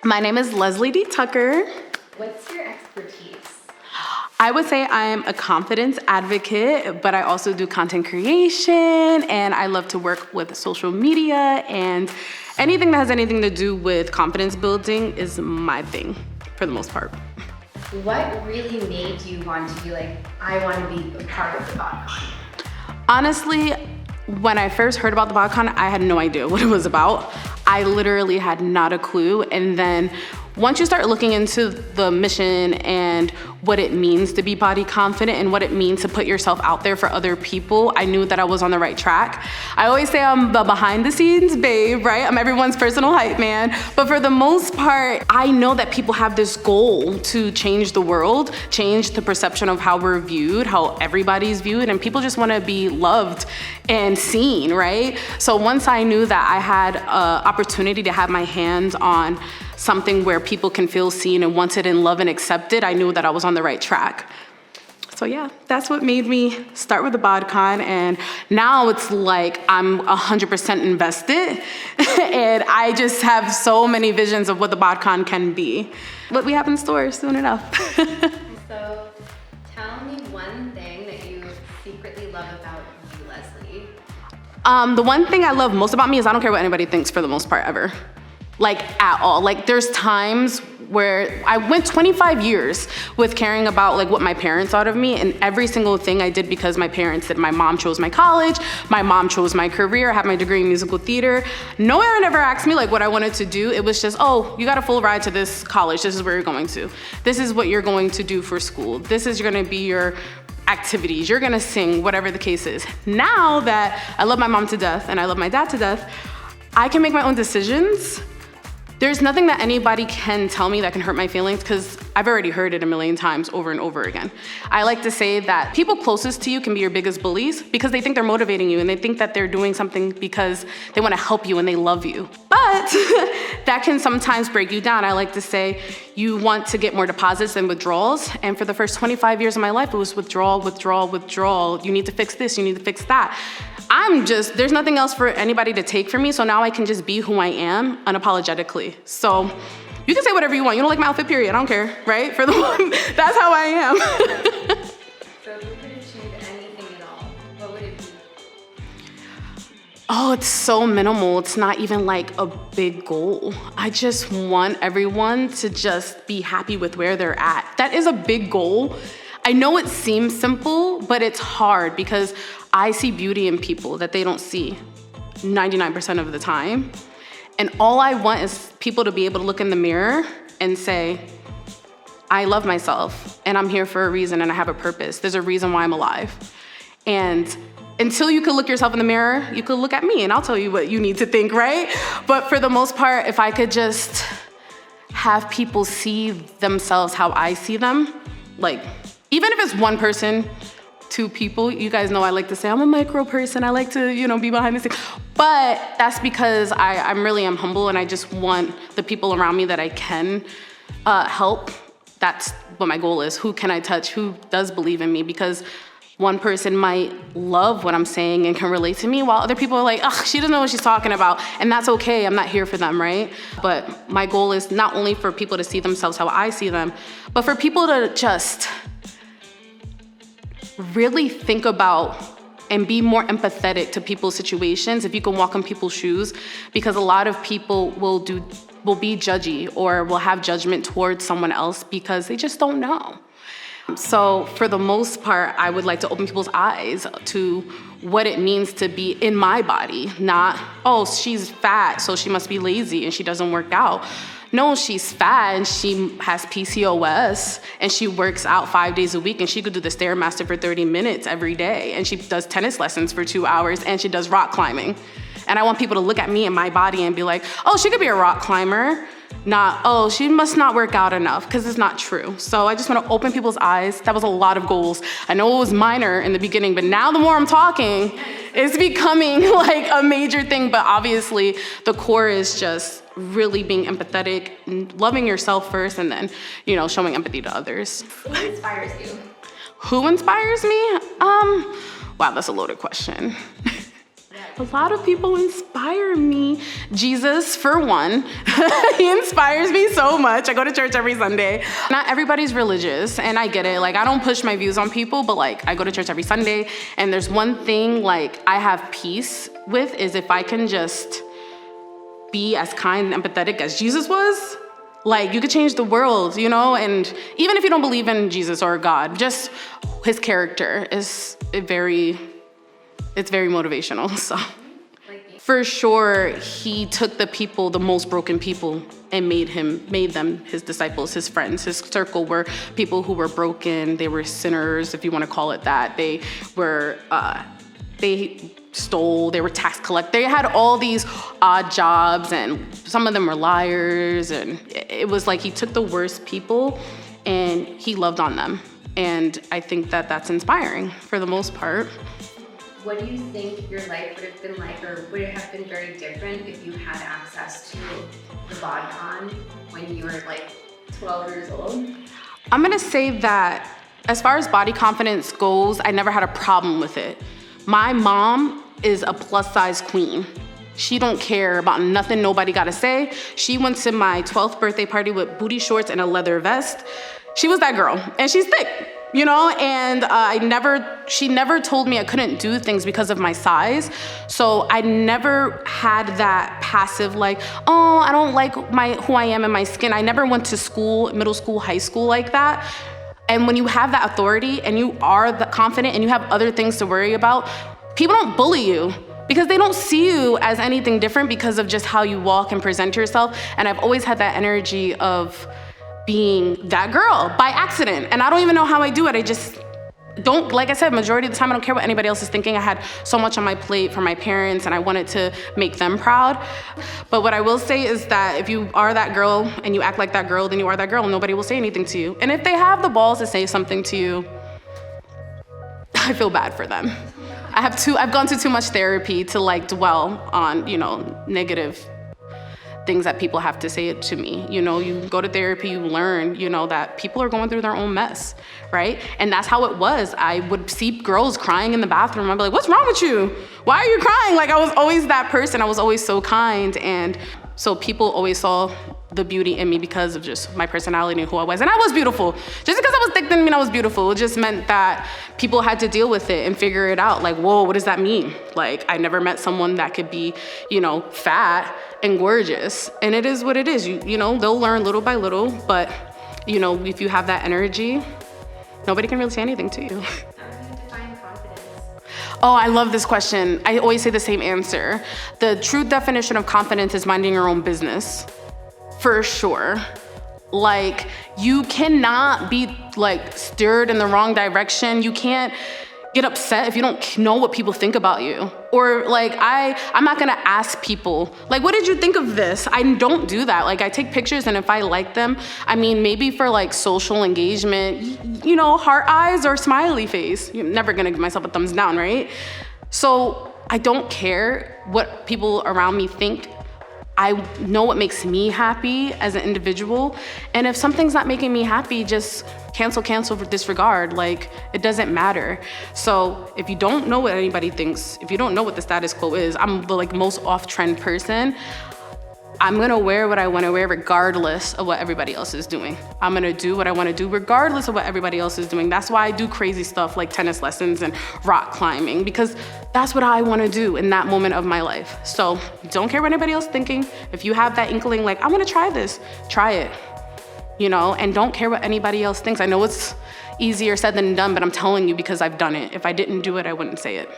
My name is Leslie D. Tucker. What's your expertise? I would say I am a confidence advocate, but I also do content creation, and I love to work with social media, and anything that has anything to do with confidence building is my thing for the most part. What really made you want to be like, I want to be a part of the BODCon? Honestly, when I first heard about the BODCon, I had no idea what it was about. I literally had not a clue. And then once you start looking into the mission and what it means to be body confident and what it means to put yourself out there for other people, I knew that I was on the right track. I always say I'm the behind the scenes babe, right? I'm everyone's personal hype man. But for the most part, I know that people have this goal to change the world, change the perception of how we're viewed, how everybody's viewed, and people just want to be loved and seen, right? So once I knew that I had an opportunity to have my hands on something where people can feel seen and wanted and loved and accepted, I knew that I was on the right track. So yeah, that's what made me start with the BODCon, and now it's like I'm 100% invested and I just have so many visions of what the BODCon can be. What we have in store soon enough. So tell me one thing that you secretly love about you, Leslie. The one thing I love most about me is I don't care what anybody thinks for the most part ever. Like at all. Like there's times where I went 25 years with caring about like what my parents thought of me, and every single thing I did because my parents did. My mom chose my college, my mom chose my career, I have my degree in musical theater. No one ever asked me like what I wanted to do. It was just, oh, you got a full ride to this college, this is where you're going to. This is what you're going to do for school. This is gonna be your activities, you're gonna sing, whatever the case is. Now that I love my mom to death and I love my dad to death, I can make my own decisions. There's nothing that anybody can tell me that can hurt my feelings because I've already heard it a million times over and over again. I like to say that people closest to you can be your biggest bullies because they think they're motivating you and they think that they're doing something because they want to help you and they love you. But that can sometimes break you down. I like to say you want to get more deposits than withdrawals. And for the first 25 years of my life, it was withdrawal, withdrawal, withdrawal. You need to fix this, you need to fix that. There's nothing else for anybody to take from me, so now I can just be who I am unapologetically. So you can say whatever you want. You don't like my outfit, period, I don't care, right? For the one, that's how I am. So if you could achieve anything at all, what would it be? Oh, it's so minimal. It's not even like a big goal. I just want everyone to just be happy with where they're at. That is a big goal. I know it seems simple, but it's hard because I see beauty in people that they don't see 99% of the time. And all I want is people to be able to look in the mirror and say, I love myself and I'm here for a reason and I have a purpose. There's a reason why I'm alive. And until you could look yourself in the mirror, you could look at me and I'll tell you what you need to think, right? But for the most part, if I could just have people see themselves how I see them, like, even if it's one person, two people, you guys know I like to say I'm a micro person. I like to, be behind the scenes. But that's because I'm really humble and I just want the people around me that I can help. That's what my goal is. Who can I touch? Who does believe in me? Because one person might love what I'm saying and can relate to me, while other people are like, ugh, she doesn't know what she's talking about. And that's okay, I'm not here for them, right? But my goal is not only for people to see themselves how I see them, but for people to just really think about and be more empathetic to people's situations if you can walk in people's shoes, because a lot of people will be judgy or will have judgment towards someone else because they just don't know. So for the most part, I would like to open people's eyes to what it means to be in my body, not, oh, she's fat, so she must be lazy and she doesn't work out. No, she's fat and she has PCOS and she works out 5 days a week and she could do the Stairmaster for 30 minutes every day and she does tennis lessons for 2 hours and she does rock climbing. And I want people to look at me and my body and be like, oh, she could be a rock climber. Not, oh, she must not work out enough, because it's not true. So I just want to open people's eyes. That was a lot of goals. I know it was minor in the beginning, but now the more I'm talking, it's becoming like a major thing. But obviously the core is just really being empathetic, loving yourself first, and then, showing empathy to others. Who inspires you? Who inspires me? Wow, that's a loaded question. A lot of people inspire me. Jesus, for one, he inspires me so much. I go to church every Sunday. Not everybody's religious, and I get it. Like, I don't push my views on people, but like, I go to church every Sunday, and there's one thing like I have peace with is if I can just be as kind and empathetic as Jesus was. Like, you could change the world, you know? And even if you don't believe in Jesus or God, just his character is very motivational, so. For sure, he took the people, the most broken people, and made them his disciples, his friends. His circle were people who were broken. They were sinners, if you want to call it that. They were, they stole, they were tax collectors. They had all these odd jobs, and some of them were liars. And it was like he took the worst people and he loved on them. And I think that that's inspiring for the most part. What do you think your life would have been like, or would it have been very different if you had access to the BodCon when you were like 12 years old? I'm gonna say that as far as body confidence goes, I never had a problem with it. My mom is a plus size queen. She don't care about nothing nobody gotta say. She went to my 12th birthday party with booty shorts and a leather vest. She was that girl, and she's thick. You know, and she never told me I couldn't do things because of my size. So I never had that passive like, oh, I don't like who I am and my skin. I never went to school, middle school, high school like that. And when you have that authority and you are confident and you have other things to worry about, people don't bully you because they don't see you as anything different because of just how you walk and present yourself. And I've always had that energy of being that girl by accident. And I don't even know how I do it. I just don't, like I said, majority of the time, I don't care what anybody else is thinking. I had so much on my plate for my parents and I wanted to make them proud. But what I will say is that if you are that girl and you act like that girl, then you are that girl and nobody will say anything to you. And if they have the balls to say something to you, I feel bad for them. I've gone to too much therapy to like dwell on, you know, negative things that people have to say to me. You know, you go to therapy, you learn, you know, that people are going through their own mess, right? And that's how it was. I would see girls crying in the bathroom. I'd be like, what's wrong with you? Why are you crying? Like, I was always that person. I was always so kind. And so people always saw the beauty in me because of just my personality and who I was. And I was beautiful. Just because I was thick didn't mean I was beautiful. It just meant that people had to deal with it and figure it out. Like, whoa, what does that mean? Like, I never met someone that could be, you know, fat and gorgeous. And it is what it is. You know, they'll learn little by little, but, you know, if you have that energy, nobody can really say anything to you. How do you define confidence? Oh, I love this question. I always say the same answer. The true definition of confidence is minding your own business. For sure. Like, you cannot be like steered in the wrong direction. You can't get upset if you don't know what people think about you. Or like, I'm not gonna ask people, like, what did you think of this? I don't do that. Like, I take pictures and if I like them, I mean, maybe for like social engagement, you know, heart eyes or smiley face. You're never gonna give myself a thumbs down, right? So I don't care what people around me think. I know what makes me happy as an individual. And if something's not making me happy, just cancel, disregard. Like, it doesn't matter. So if you don't know what anybody thinks, if you don't know what the status quo is, I'm the like most off-trend person. I'm gonna wear what I wanna wear regardless of what everybody else is doing. I'm gonna do what I wanna do regardless of what everybody else is doing. That's why I do crazy stuff like tennis lessons and rock climbing, because that's what I wanna do in that moment of my life. So don't care what anybody else is thinking. If you have that inkling, like, I wanna try this, try it, you know, and don't care what anybody else thinks. I know it's easier said than done, but I'm telling you because I've done it. If I didn't do it, I wouldn't say it.